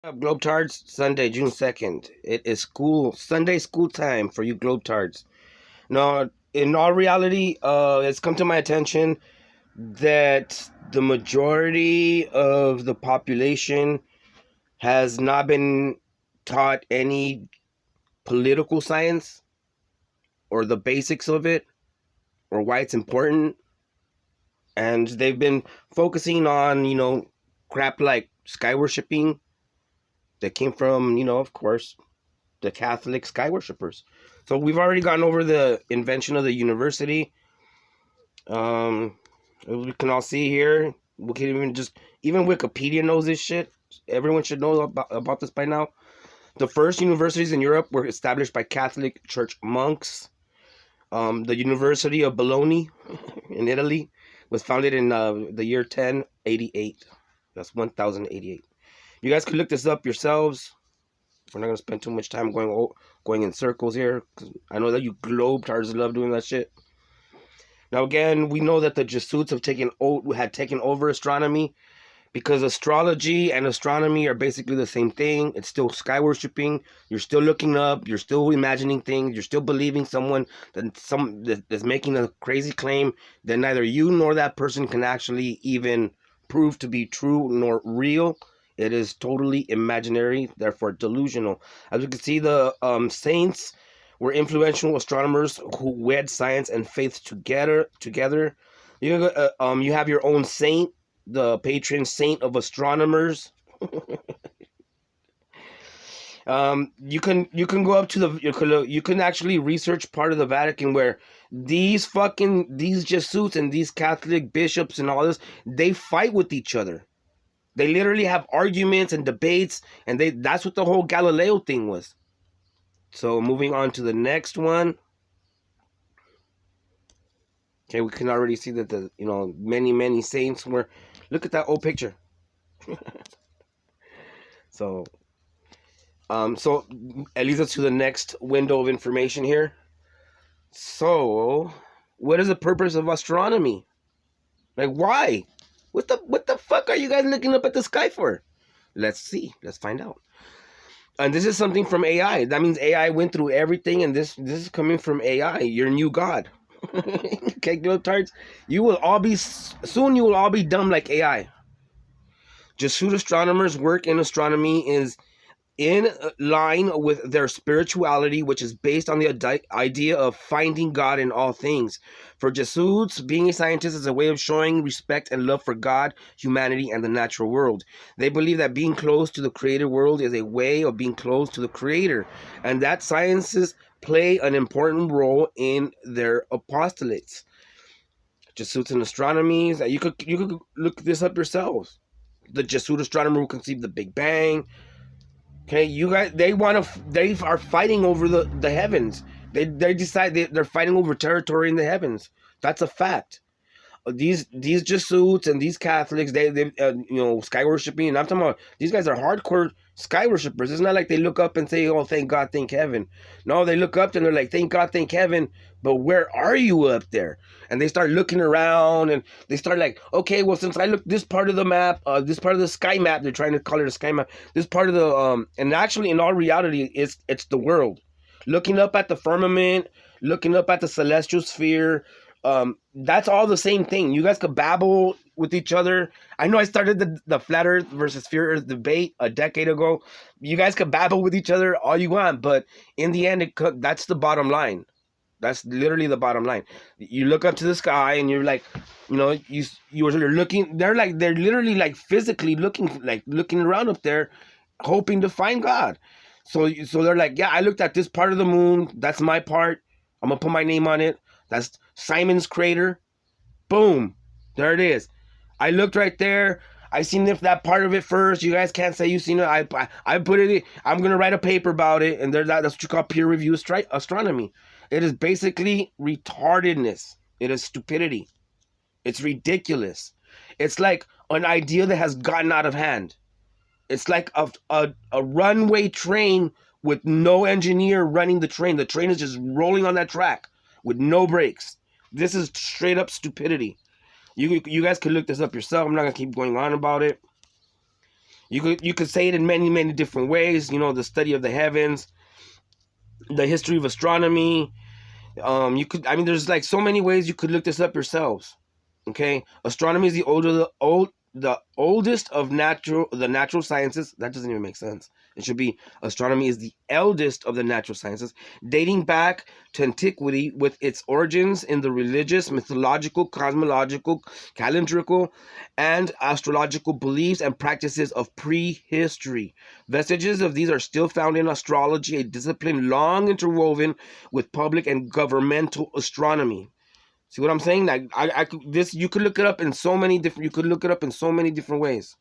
Up, Globetards? Sunday, June 2nd. It is Sunday school time for you Globetards. No, in all reality, it's come to my attention that the majority of the population has not been taught any political science or the basics of it or why it's important. And they've been focusing on, crap like sky worshipping that came from, of course, the Catholic sky worshippers. So we've already gone over the invention of the university. We can all see here. We can even Wikipedia knows this shit. Everyone should know about this by now. The first universities in Europe were established by Catholic Church monks. The University of Bologna in Italy was founded in the year 1088. That's 1088. You guys could look this up yourselves. We're not gonna spend too much time going in circles here, because I know that you globetards love doing that shit. Now again, we know that the Jesuits had taken over astronomy, because astrology and astronomy are basically the same thing. It's still sky worshiping. You're still looking up. You're still imagining things. You're still believing that's making a crazy claim that neither you nor that person can actually even prove to be true nor real. It is totally imaginary, therefore delusional. As you can see, the saints were influential astronomers who wed science and faith together. You have your own saint, the patron saint of astronomers. You can go up to you can actually research part of the Vatican where these Jesuits and these Catholic bishops and all this, they fight with each other. They literally have arguments and debates, and that's what the whole Galileo thing was. So moving on to the next one. Okay, we can already see that the many saints were. Look at that old picture. So so it leads us to the next window of information here. So, what is the purpose of astronomy? Like, why? What the fuck are you guys looking up at the sky for? Let's see. Let's find out. And this is something from AI. That means AI went through everything, and this is coming from AI, your new god. Okay, globetards, you will all be dumb like AI. Jesuit astronomers' work in astronomy is in line with their spirituality, which is based on the idea of finding God in all things. For Jesuits, being a scientist is a way of showing respect and love for God, humanity, and the natural world. They believe that being close to the created world is a way of being close to the Creator, and that sciences play an important role in their apostolates. Jesuits and astronomy, you could look this up yourselves. The Jesuit astronomer who conceived the Big Bang. Okay, you guys, they are fighting over the heavens. They decide they're fighting over territory in the heavens. That's a fact. These Jesuits and these Catholics, they sky worshiping. And I'm talking about these guys are hardcore sky worshipers. It's not like they look up and say, "Oh, thank God, thank heaven." No, they look up and they're like, "Thank God, thank heaven." But where are you up there? And they start looking around and they start like, okay, well, since I look this part of the map, this part of the sky map, they're trying to call it a sky map. This part of the and actually, in all reality, it's the world. Looking up at the firmament, looking up at the celestial sphere, that's all the same thing. You guys could babble with each other. I know I started the flat earth versus sphere earth debate a decade ago. You guys could babble with each other all you want, but in the end, that's the bottom line. That's literally the bottom line. You look up to the sky and you're like, you're looking. They're literally like physically looking around up there, hoping to find God. So they're like, yeah, I looked at this part of the moon. That's my part. I'm gonna put my name on it. That's Simon's crater. Boom. There it is. I looked right there. I seen if that part of it first. You guys can't say you seen it. I put it in. I'm going to write a paper about it. And that's what you call peer review astronomy. It is basically retardedness. It is stupidity. It's ridiculous. It's like an idea that has gotten out of hand. It's like a runway train with no engineer running the train. The train is just rolling on that track with no brakes. This is straight up stupidity. You guys can look this up yourself. I'm not gonna keep going on about it. You could say it in many, many different ways. You know, the study of the heavens, the history of astronomy. You could, I mean, there's like so many ways you could look this up yourselves. Okay, astronomy is the oldest of the natural sciences. That doesn't even make sense. It should be astronomy is the eldest of the natural sciences, dating back to antiquity with its origins in the religious, mythological, cosmological, calendrical, and astrological beliefs and practices of prehistory. Vestiges of these are still found in astrology, a discipline long interwoven with public and governmental astronomy. See what I'm saying? Like I could this you could look it up in so many different ways.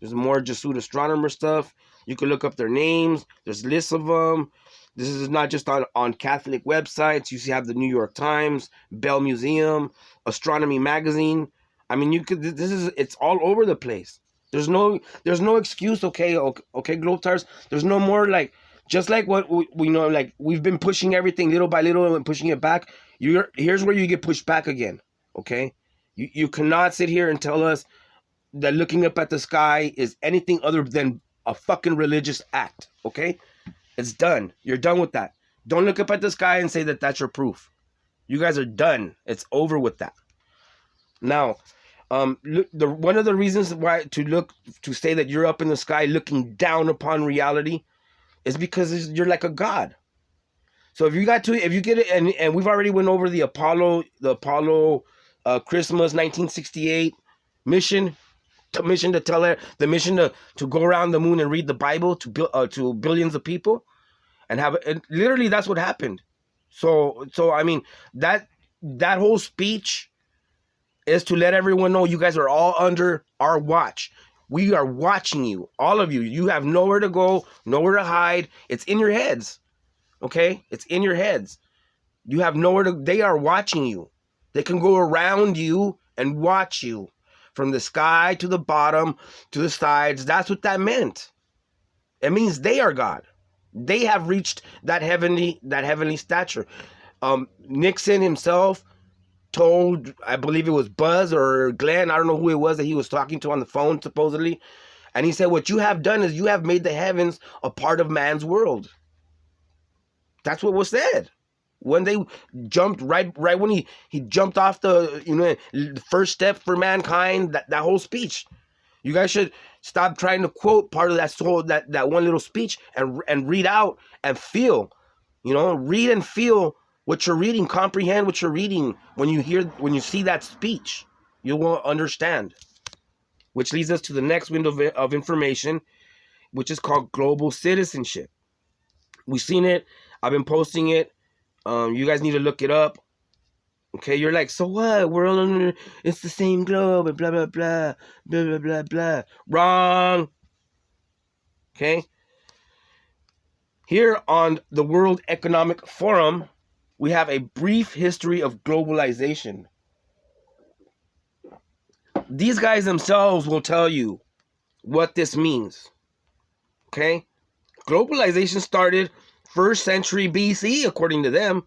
There's more Jesuit astronomer stuff. You could look up their names. There's lists of them. This is not just on Catholic websites. You see, have the New York Times, Bell Museum, Astronomy Magazine. I mean, it's all over the place. There's no excuse. Okay, Globestars. There's no more like, just like what we know, like we've been pushing everything little by little and pushing it back. Here's where you get pushed back again. Okay, you cannot sit here and tell us that looking up at the sky is anything other than a fucking religious act. Okay, it's done. You're done with that. Don't look up at the sky and say that that's your proof. You guys are done. It's over with that. Now, one of the reasons why to say that you're up in the sky looking down upon reality is because you're like a god. So if you get it, and we've already went over the Apollo Christmas 1968 mission. The mission to go around the moon and read the Bible to billions of people, and literally that's what happened. So I mean that whole speech is to let everyone know you guys are all under our watch. We are watching you, all of you. You have nowhere to go, nowhere to hide. It's in your heads, okay? It's in your heads. You have nowhere to. They are watching you. They can go around you and watch you. From the sky to the bottom to the sides. That's what that meant. It means they are God. They have reached that heavenly stature. Nixon himself told, I believe it was Buzz or Glenn, I don't know who it was that he was talking to on the phone supposedly, and he said, what you have done is you have made the heavens a part of man's world. That's what was said. When they jumped right when he jumped off the first step for mankind, that whole speech. You guys should stop trying to quote part of that one little speech and read out and feel. Read and feel what you're reading, comprehend what you're reading. When you see that speech, you will understand. Which leads us to the next window of information, which is called global citizenship. We've seen it. I've been posting it. You guys need to look it up. Okay, you're like, so what? We're all under, it's the same globe, and blah, blah, blah, blah, blah, blah, blah. Wrong. Okay. Here on the World Economic Forum, we have a brief history of globalization. These guys themselves will tell you what this means. Okay? Globalization started 1st century BC, according to them.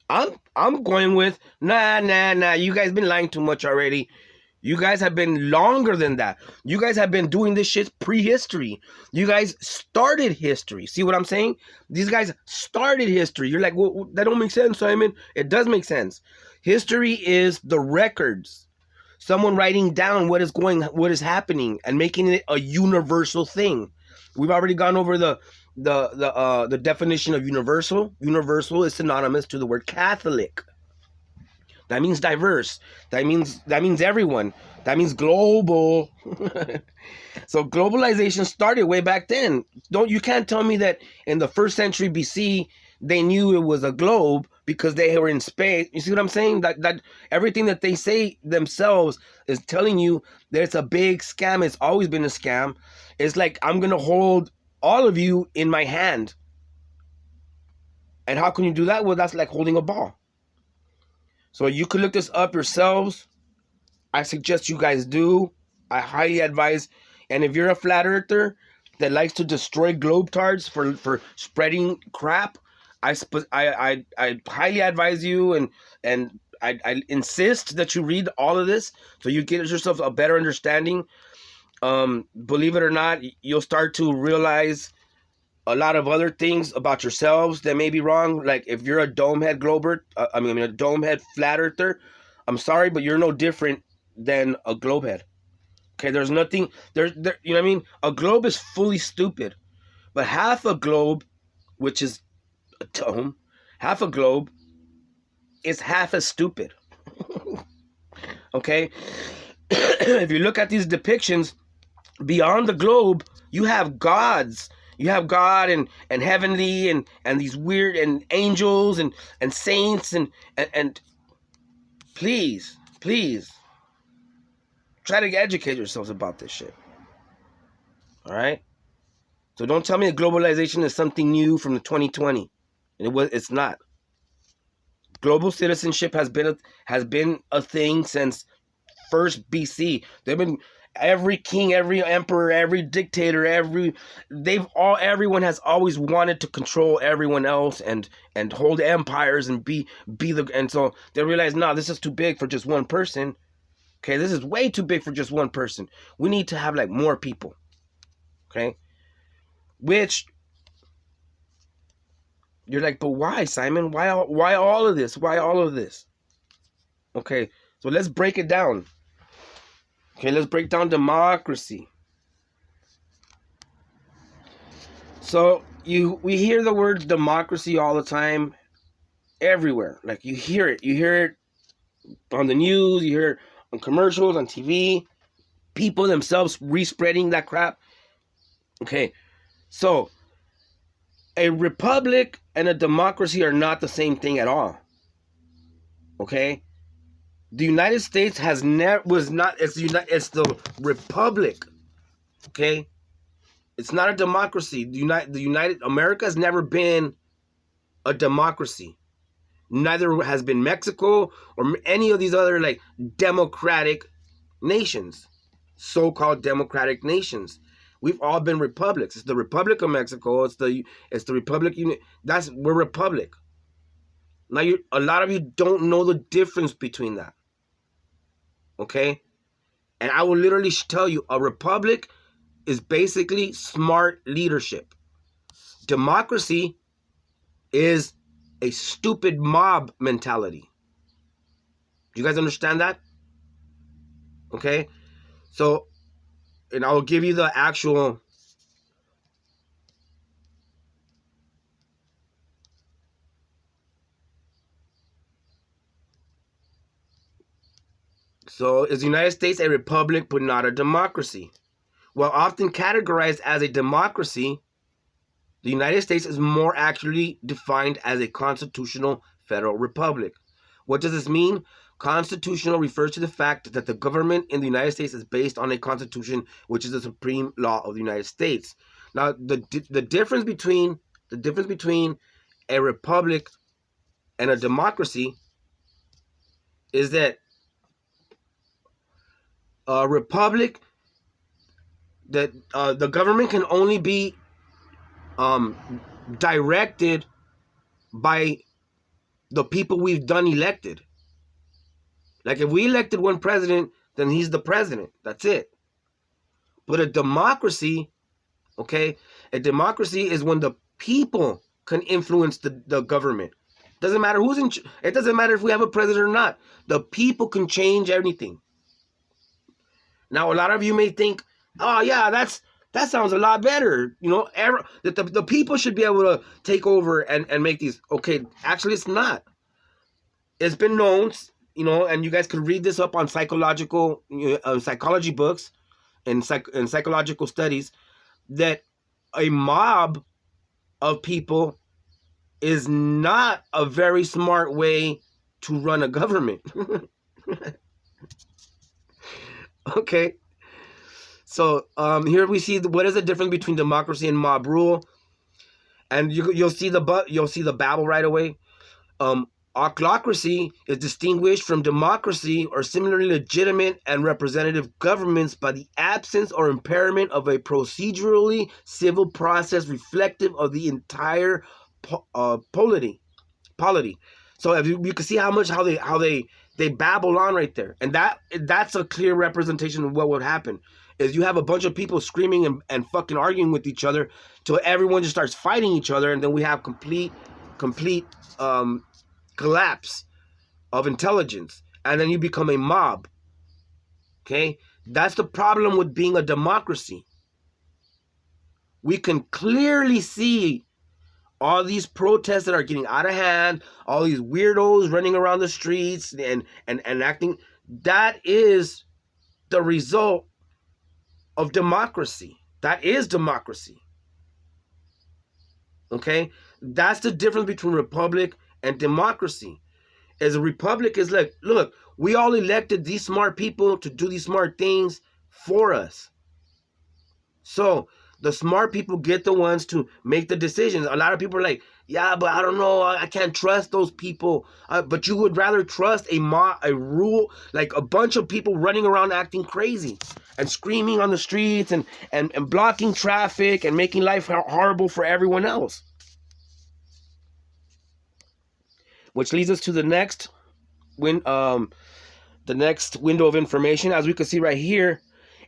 I'm going with nah. You guys been lying too much already. You guys have been longer than that. You guys have been doing this shit prehistory. You guys started history. See what I'm saying? These guys started history. You're like, well, that don't make sense, Simon. It does make sense. History is the records. Someone writing down what is happening and making it a universal thing. We've already gone over the definition of universal. Universal is synonymous to the word Catholic. That means diverse. That means everyone. That means global. So globalization started way back then. You can't tell me that in the 1st century BC they knew it was a globe because they were in space. You see what I'm saying? That everything that they say themselves is telling you that it's a big scam. It's always been a scam. It's like, I'm gonna hold all of you in my hand. And how can you do that? Well, that's like holding a ball. So you could look this up yourselves. I suggest you guys do. I highly advise. And if you're a flat earther that likes to destroy globetards for spreading crap, I highly advise you, and I insist that you read all of this so you get yourself a better understanding Believe it or not, you'll start to realize a lot of other things about yourselves that may be wrong. Like if you're a dome head glober, a dome head flat earther, I'm sorry, but you're no different than a globe head. Okay, there's nothing there. You know what I mean? A globe is fully stupid, but half a globe, which is a dome, half a globe is half as stupid. Okay, if you look at these depictions, beyond the globe, you have gods. You have God and heavenly and these weird and angels and saints and please, please try to educate yourselves about this shit. All right? So don't tell me that globalization is something new from the 2020. It's not. Global citizenship has been a thing since first BC. Every king, every emperor, every dictator, everyone has always wanted to control everyone else and hold empires and and so they realize, no, this is too big for just one person. Okay, this is way too big for just one person. We need to have like more people. Okay, which you're like, but why, Simon? Why all of this? Why all of this? Okay, so let's break it down. Okay, let's break down democracy. So we hear the word democracy all the time, everywhere. Like you hear it on the news, you hear it on commercials, on TV, people themselves respreading that crap. Okay, so a republic and a democracy are not the same thing at all. Okay, the United States it's the republic. Okay, it's not a democracy. The United America has never been a democracy. Neither has been Mexico or any of these other like democratic nations, so-called democratic nations. We've all been republics. It's the Republic of Mexico. It's the Republic. We're republic. Now a lot of you don't know the difference between that. Okay, and I will literally tell you, a republic is basically smart leadership. Democracy is a stupid mob mentality. Do you guys understand that? Okay, so, and I will give you the actual. So, is the United States a republic but not a democracy? While often categorized as a democracy, the United States is more accurately defined as a constitutional federal republic. What does this mean? Constitutional refers to the fact that the government in the United States is based on a constitution, which is the supreme law of the United States. Now, the difference between a republic and a democracy is that a republic, that the government can only be directed by the people we've done elected. Like if we elected one president, then he's the president. That's it. But a democracy, okay, a democracy is when the people can influence the government. Doesn't matter who's in. It doesn't matter if we have a president or not. The people can change everything. Now, a lot of you may think, oh yeah, that sounds a lot better. You know, the people should be able to take over and make these. Okay, actually, it's not. It's been known, you know, and you guys could read this up on psychology books and psychological studies, that a mob of people is not a very smart way to run a government. Okay, so here we see what is the difference between democracy and mob rule, and you'll see the babble right away. Autocracy is distinguished from democracy or similarly legitimate and representative governments by the absence or impairment of a procedurally civil process reflective of the entire polity. So if you can see how they babble on right there, and that's a clear representation of what would happen. is you have a bunch of people screaming and fucking arguing with each other till everyone just starts fighting each other, and then we have complete collapse of intelligence, and then you become a mob. Okay? That's the problem with being a democracy. We can clearly see all these protests that are getting out of hand, all these weirdos running around the streets and acting. That is the result of democracy. That is democracy. Okay? That's the difference between republic and democracy. As a republic is like, look, we all elected these smart people to do these smart things for us. So the smart people get the ones to make the decisions. A lot of people are like, yeah, but I don't know, I can't trust those people. But you would rather trust a rule, like a bunch of people running around acting crazy and screaming on the streets and blocking traffic and making life horrible for everyone else. Which leads us to the next window of information. As we can see right here,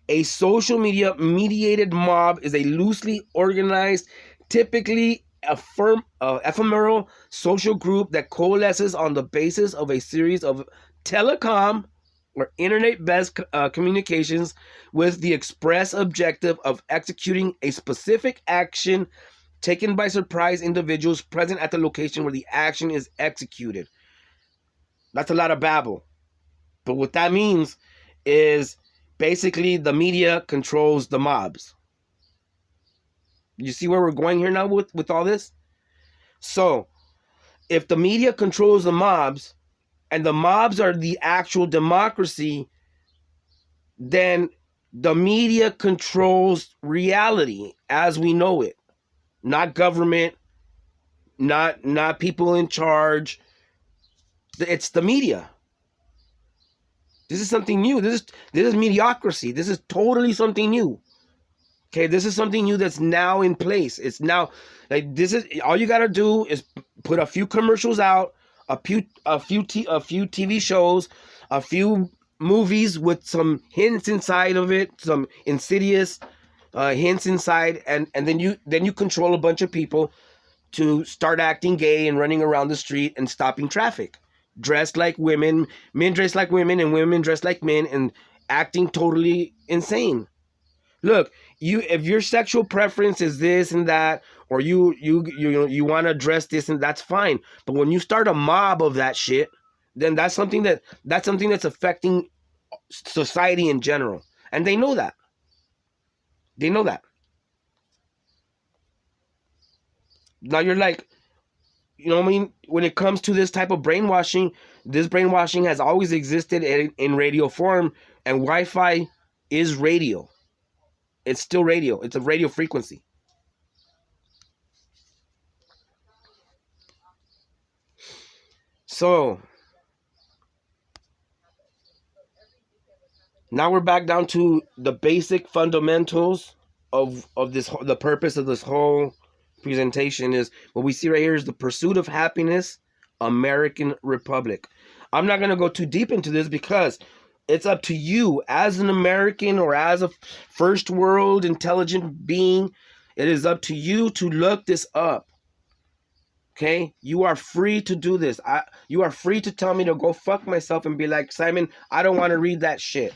a social media mediated mob is a loosely organized, typically ephemeral social group that coalesces on the basis of a series of telecom or internet-based communications with the express objective of executing a specific action taken by surprise individuals present at the location where the action is executed. That's a lot of babble. But what that means is basically the media controls the mobs. You see where we're going here now with all this? So, if the media controls the mobs, and the mobs are the actual democracy, then the media controls reality as we know it. Not government, not people in charge. It's the media. This is something new. This is mediocrity. This is totally something new. Okay, this is something new that's now in place. It's now like this is all you gotta do is put a few commercials out, a few TV shows, a few movies with some hints inside of it, some insidious hints inside, and then you control a bunch of people to start acting gay and running around the street and stopping traffic, dressed like women, men dressed like women, and women dressed like men, and acting totally insane. Look, if your sexual preference is this and that, or you want to dress this, and that's fine. But when you start a mob of that shit, then that's something that's affecting society in general, and they know that. They know that. Now you're like, you know what I mean? When it comes to this type of brainwashing, this brainwashing has always existed in radio form, and Wi-Fi is radio. It's still radio. It's a radio frequency. So now we're back down to the basic fundamentals of this. The purpose of this whole presentation is what we see right here is the pursuit of happiness, American Republic. I'm not going to go too deep into this because it's up to you as an American or as a first world intelligent being. It is up to you to look this up. Okay? You are free to do this. You are free to tell me to go fuck myself and be like, Simon, I don't want to read that shit.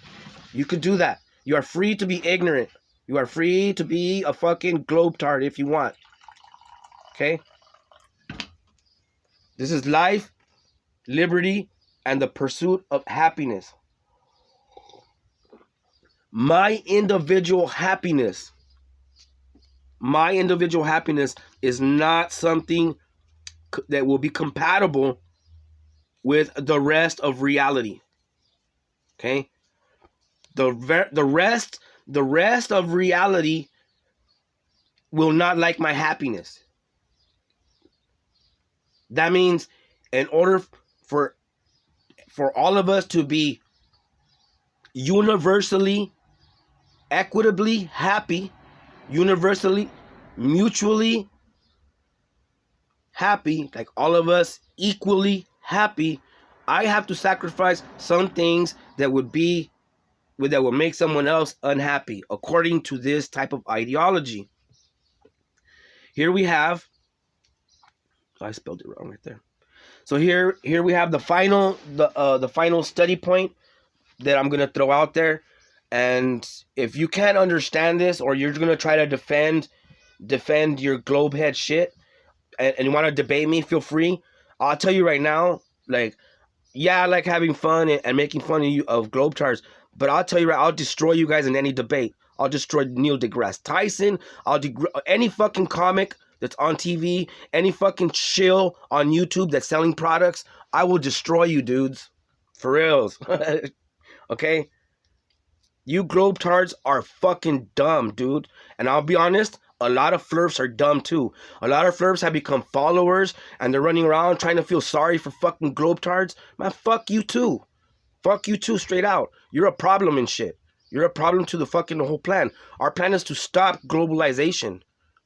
You could do that. You are free to be ignorant. You are free to be a fucking globetard if you want. Okay? This is life, liberty, and the pursuit of happiness. My individual happiness is not something that will be compatible with the rest of reality. Okay? The rest of reality will not like my happiness. That means in order for all of us to be universally, equitably happy, universally, mutually happy, like all of us equally happy, I have to sacrifice some things that would be that will make someone else unhappy, according to this type of ideology. Here we have, I spelled it wrong right there. So here we have the final study point that I'm gonna throw out there. And if you can't understand this, or you're gonna try to defend your globe head shit, and you want to debate me, feel free. I'll tell you right now, like, yeah, I like having fun and making fun of you of Globetrotters, but I'll tell you right, I'll destroy you guys in any debate. I'll destroy Neil deGrasse Tyson. Any fucking comic that's on TV, any fucking shill on YouTube that's selling products. I will destroy you, dudes, for reals. Okay, you Globetrotters are fucking dumb, dude. And I'll be honest, a lot of flirts are dumb too. A lot of flirts have become followers, and they're running around trying to feel sorry for fucking Globetrotters. Man, fuck you too. Fuck you too, straight out. You're a problem and shit. You're a problem to the whole plan. Our plan is to stop globalization.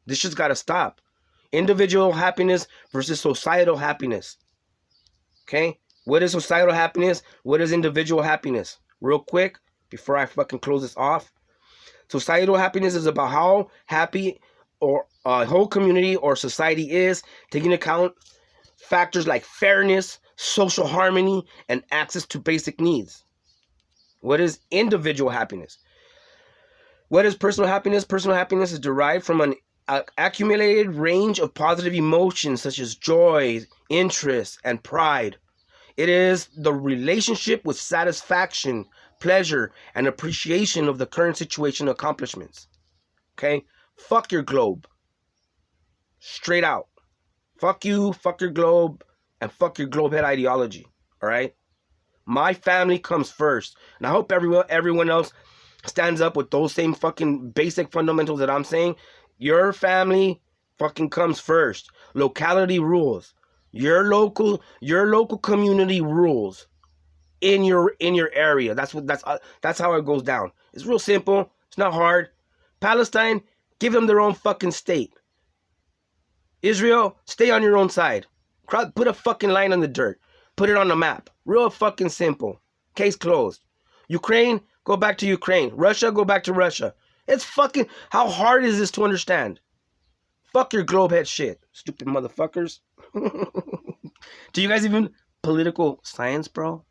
This shit's gotta stop. Individual happiness versus societal happiness. Okay? What is societal happiness? What is individual happiness? Real quick, before I fucking close this off. Societal happiness is about how happy or a whole community or society is, taking into account factors like fairness, social harmony, and access to basic needs. What is individual happiness? What is personal happiness? Personal happiness is derived from an accumulated range of positive emotions such as joy, interest, and pride. It is the relationship with satisfaction, pleasure, and appreciation of the current situation accomplishments. Okay? Fuck your globe. Straight out. Fuck you, fuck your globe, and fuck your globe head ideology. Alright? My family comes first. And I hope everyone else stands up with those same fucking basic fundamentals that I'm saying. Your family fucking comes first. Locality rules. Your local community rules in your area. That's how it goes down. It's real simple. It's not hard. Palestine, give them their own fucking state. Israel, stay on your own side. Put a fucking line on the dirt. Put it on the map. Real fucking simple. Case closed. Ukraine, go back to Ukraine. Russia, go back to Russia. It's fucking, how hard is this to understand? Fuck your globe head shit, stupid motherfuckers. Do you guys even political science, bro?